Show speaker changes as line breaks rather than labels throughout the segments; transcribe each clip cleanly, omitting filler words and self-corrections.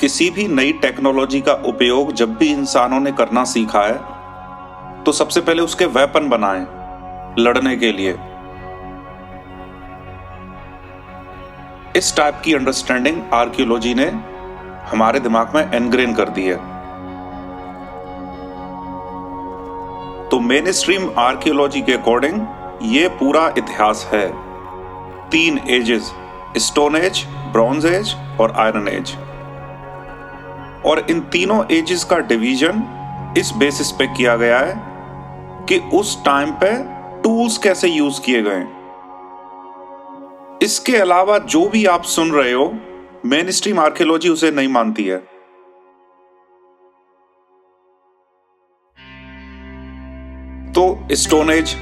किसी भी नई टेक्नोलॉजी का उपयोग जब भी इंसानों ने करना सीखा है तो सबसे पहले उसके वेपन बनाए लड़ने के लिए। इस टाइप की अंडरस्टैंडिंग आर्कियोलॉजी ने हमारे दिमाग में एनग्रेन कर दी है। तो मेन स्ट्रीम आर्कियोलॉजी के अकॉर्डिंग ये पूरा इतिहास है 3 ages, stone age, bronze age और आयरन एज। और इन तीनों एजेस का डिवीजन इस बेसिस पे किया गया है कि उस टाइम पे टूल्स कैसे यूज किए गए। इसके अलावा जो भी आप सुन रहे हो मेन स्ट्रीम आर्कियोलॉजी उसे नहीं मानती है। तो स्टोन एज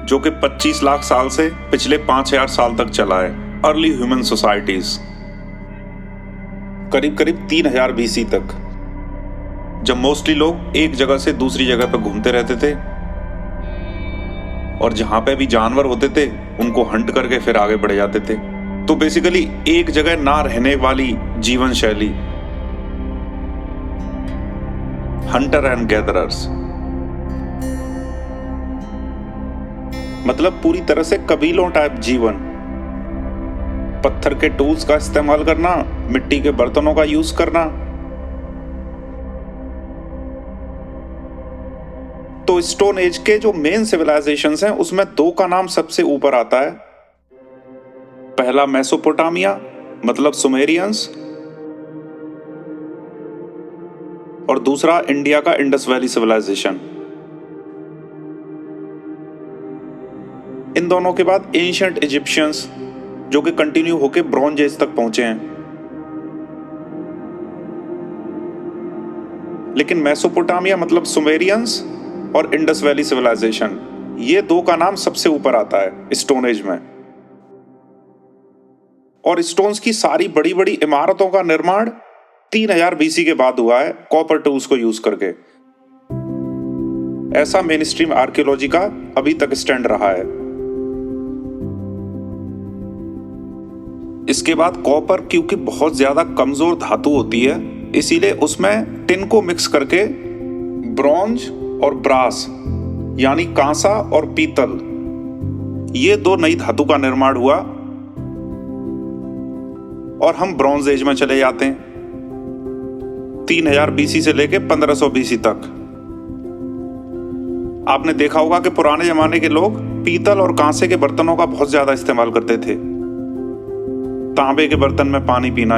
जो कि 25 लाख साल से पिछले 5000 साल तक चला है, अर्ली ह्यूमन सोसाइटीज करीब करीब 3000 BC तक, जब मोस्टली लोग एक जगह से दूसरी जगह पर घूमते रहते थे और जहां पे भी जानवर होते थे उनको हंट करके फिर आगे बढ़ जाते थे। तो बेसिकली एक जगह ना रहने वाली जीवन शैली, हंटर एंड गैदरर्स, मतलब पूरी तरह से कबीलों टाइप जीवन। पत्थर के टूल्स का इस्तेमाल करना, मिट्टी के बर्तनों का यूज करना। तो स्टोन एज के जो मेन सिविलाइजेशंस हैं उसमें 2 का नाम सबसे ऊपर आता है। पहला मेसोपोटामिया मतलब सुमेरियंस, और दूसरा इंडिया का इंडस वैली सिविलाइजेशन। इन दोनों के बाद एंशिएंट इजिप्शियंस जो कि कंटिन्यू होके ब्रॉन्ज एज तक पहुंचे हैं। लेकिन मेसोपोटामिया मतलब सुमेरियंस और इंडस वैली सिविलाइजेशन, ये 2 का नाम सबसे ऊपर आता है स्टोन एज में। और स्टोन्स की सारी बड़ी बड़ी इमारतों का निर्माण 3000 BC के बाद हुआ है कॉपर टूल्स को यूज करके। ऐसा मेन स्ट्रीम आर्कियोलॉजी का अभी तक स्टैंड रहा है। इसके बाद कॉपर क्योंकि बहुत ज्यादा कमजोर धातु होती है, इसीलिए उसमें टिन को मिक्स करके ब्रॉन्ज और ब्रास यानी कांसा और पीतल, ये 2 नई धातु का निर्माण हुआ और हम ब्रॉन्ज एज में चले जाते हैं 3000 BC से लेके 1500 BC तक। आपने देखा होगा कि पुराने जमाने के लोग पीतल और कांसे के बर्तनों का बहुत ज्यादा इस्तेमाल करते थे। तांबे के बर्तन में पानी पीना,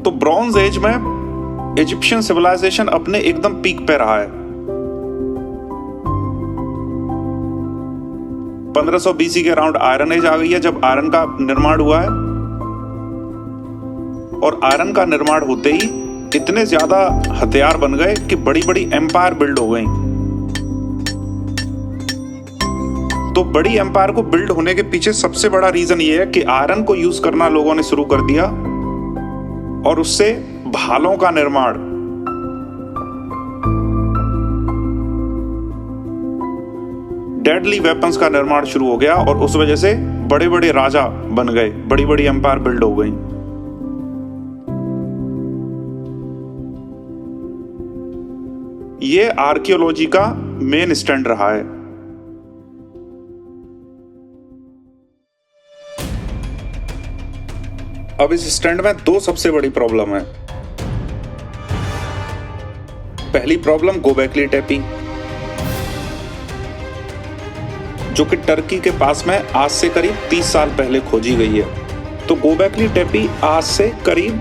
तो ब्रॉन्ज एज में इजिप्शियन सिविलाइजेशन अपने एकदम पीक पे रहा है। 1500 BC के अराउंड आयरन एज आ गई है, जब आयरन का निर्माण हुआ है। और आयरन का निर्माण होते ही इतने ज्यादा हथियार बन गए कि बड़ी बड़ी एम्पायर बिल्ड हो गई। तो बड़ी एम्पायर को बिल्ड होने के पीछे सबसे बड़ा रीजन ये है कि आयरन को यूज करना लोगों ने शुरू कर दिया और उससे भालों का निर्माण, डेडली वेपन्स का निर्माण शुरू हो गया और उस वजह से बड़े बड़े राजा बन गए, बड़ी बड़ी एम्पायर बिल्ड हो गई। ये आर्कियोलॉजी का मेन स्टैंड रहा है। अब इस स्टैंड में 2 सबसे बड़ी प्रॉब्लम है। पहली प्रॉब्लम गोबेकली टेपी, जो कि टर्की के पास में आज से करीब 30 साल पहले खोजी गई है। तो गोबेकली टेपी आज से करीब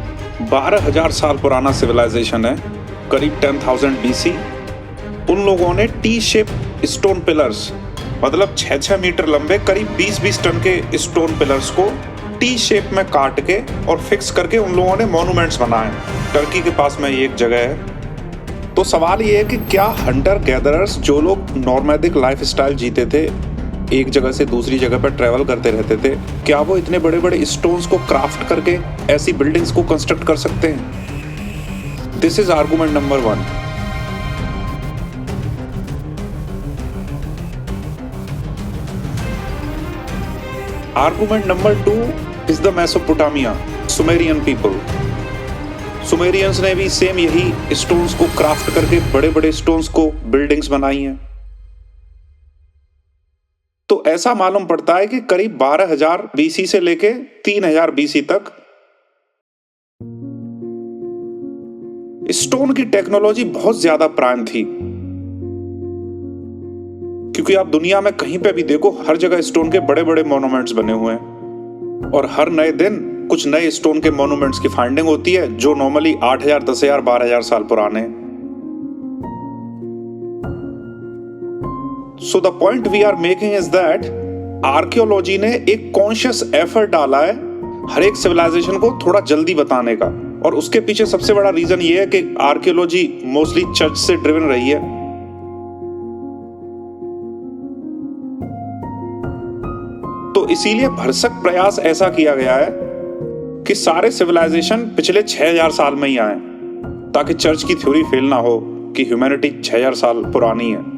12,000 साल पुराना सिविलाइजेशन है, करीब 10,000 BC। उन लोगों ने टी शेप स्टोन पिलर्स, मतलब 6-6 मीटर लंबे करीब 20-20 टन के स्टोन पिलर्स को टी शेप में काट के और फिक्स करके उन लोगों ने मॉन्यूमेंट्स बनाए। टर्की के पास में ये एक जगह है। तो सवाल ये है कि क्या हंटर गैदरर्स, जो लोग नॉर्मैडिक लाइफस्टाइल जीते थे, एक जगह से दूसरी जगह पर ट्रैवल करते रहते थे, क्या वो इतने बड़े बड़े स्टोन्स को क्राफ्ट करके ऐसी बिल्डिंग्स को कंस्ट्रक्ट कर सकते हैं? This is argument number 1। Argument number 2, is the Mesopotamia, Sumerian people. Sumerians ने भी सेम यही स्टोन्स को क्राफ्ट करके बड़े बड़े स्टोन्स को बिल्डिंग्स बनाई हैं। तो ऐसा मालूम पड़ता है कि करीब 12,000 बीसी से लेके 3,000 बीसी तक स्टोन की टेक्नोलॉजी बहुत ज्यादा प्राचीन थी, क्योंकि आप दुनिया में कहीं पे भी देखो हर जगह स्टोन के बड़े बड़े मॉन्यूमेंट्स बने हुए हैं और हर नए दिन कुछ नए स्टोन के मॉन्यूमेंट्स की फाइंडिंग होती है जो नॉर्मली 8,000, 10,000, 12,000 साल पुराने हैं। So the point we are making is that archaeology ने एक कॉन्शियस एफर्ट डाला है हर एक सिविलाइजेशन को थोड़ा जल्दी बताने का, और उसके पीछे सबसे बड़ा रीजन ये है कि आर्कियोलॉजी मोस्टली चर्च से ड्रिवन रही है। तो इसीलिए भरसक प्रयास ऐसा किया गया है कि सारे सिविलाइजेशन पिछले 6,000 साल में ही आए, ताकि चर्च की थ्योरी फेल ना हो कि ह्यूमैनिटी 6,000 साल पुरानी है।